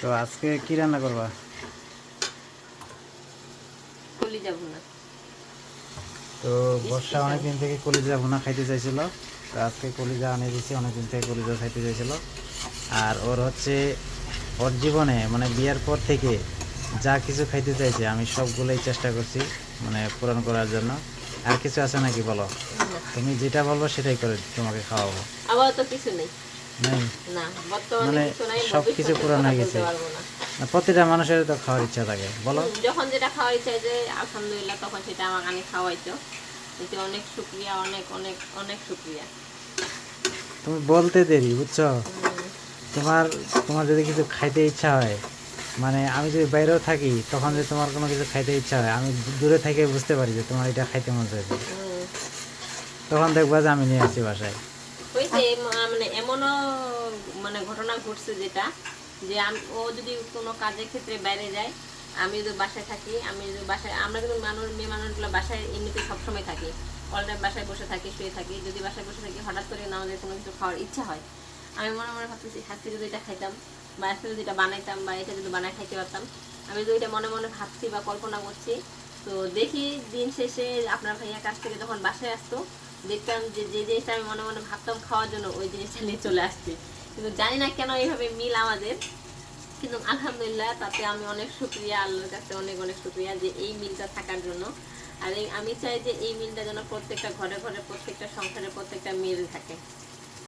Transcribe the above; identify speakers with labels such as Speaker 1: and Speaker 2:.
Speaker 1: তো আজকে কি রান্না করবা?
Speaker 2: কলিজা ভুনা।
Speaker 1: তো বর্ষা
Speaker 2: স্পেশাল।
Speaker 1: অনেকদিন থেকে কলিজা ভুনা খাইতে চাইছিল, তো আজকে কলিজা আনিয়ে দিয়েছি। অনেকদিন থেকে কলিজা খাইতে চাইছিল। আর ওর হচ্ছে ওর জীবনে মানে বিয়ের পর থেকে যা কিছু খাইতে চাইছে আমি সবগুলোই চেষ্টা করছি মানে পূরণ করার জন্য। আর কিছু আছে নাকি বলো?
Speaker 2: না,
Speaker 1: তুমি যেটা বলবো সেটাই করে তোমাকে খাওয়াবো।
Speaker 2: আবার তো কিছু নেই।
Speaker 1: নেই
Speaker 2: না, বর্তমানে
Speaker 1: মানে
Speaker 2: কিছু নাই,
Speaker 1: সব কিছু
Speaker 2: ভবিষ্যতের
Speaker 1: পূরণ
Speaker 2: কথা
Speaker 1: হয়ে
Speaker 2: বলতে
Speaker 1: গেছে।
Speaker 2: পারবো না।
Speaker 1: প্রতিটা মানুষের তো খাওয়ার ইচ্ছা থাকে, বলো।
Speaker 2: যখন যেটা খাওয়ার ইচ্ছা যে আলহামদুলিল্লাহ তখন সেটা আমাকে আনি খাওয়াইতো। এতে অনেক শুক্রিয়া, অনেক অনেক অনেক শুক্রিয়া।
Speaker 1: তুমি বলতে দেরি, বুঝছো?
Speaker 2: হুম,
Speaker 1: তোমার তোমার যদি কিছু খাইতে ইচ্ছা হয়, মানে আমি যদি বাইরেও থাকি তখন যদি তোমার কোনো কিছু খাইতে ইচ্ছা হয়, আমি দূরে থেকে বুঝতে পারি যে তোমার এটা খাইতে মন চাইছে।
Speaker 2: হুম।
Speaker 1: তখন দেখবা যে আমি নিয়ে আসছি বাসায়।
Speaker 2: হয়েছে মানে এমনও মানে ঘটনা ঘটছে যেটা যে ও যদি কোনো কাজের ক্ষেত্রে বাইরে যায়, আমি যদি বাসায় থাকি, আমি যদি বাসায়, আমরা কিন্তু মানুষ, মেয়ে মানুষগুলো বাসায় এমনিতে সবসময় থাকি, অল টাইম বাসায় বসে থাকি, শুয়ে থাকি। যদি বাসায় বসে থাকি হঠাৎ করে না আমাদের কোনো কিছু খাওয়ার ইচ্ছা হয়, আমি মনে মনে ভাবতেছি আজকে যদি এটা খাইতাম, বা আজকে যদি এটা বানাইতাম, বা এটা যদি বানায় খাইতে পারতাম। আমি যদি এটা মনে মনে ভাবছি বা কল্পনা করছি, তো দেখি দিন শেষে আপনার ভাইয়া কাছ থেকে যখন বাসায় আসতো, দেখতাম যে যে জিনিসটা আমি মনে মনে ভাবতাম খাওয়ার জন্য ওই জিনিসটা নিয়ে চলে আসছে। কিন্তু জানি না কেন এইভাবে মিল আমাদের। কিন্তু আলহামদুলিল্লাহ তাতে আমি অনেক শুক্রিয়া, আল্লাহর কাছে অনেক অনেক শুক্রিয়া যে এই মিলটা থাকার জন্য। আর আমি চাই যে এই মিলটা যেন প্রত্যেকটা ঘরে ঘরে, প্রত্যেকটা সংসারে, প্রত্যেকটা মিল থাকে।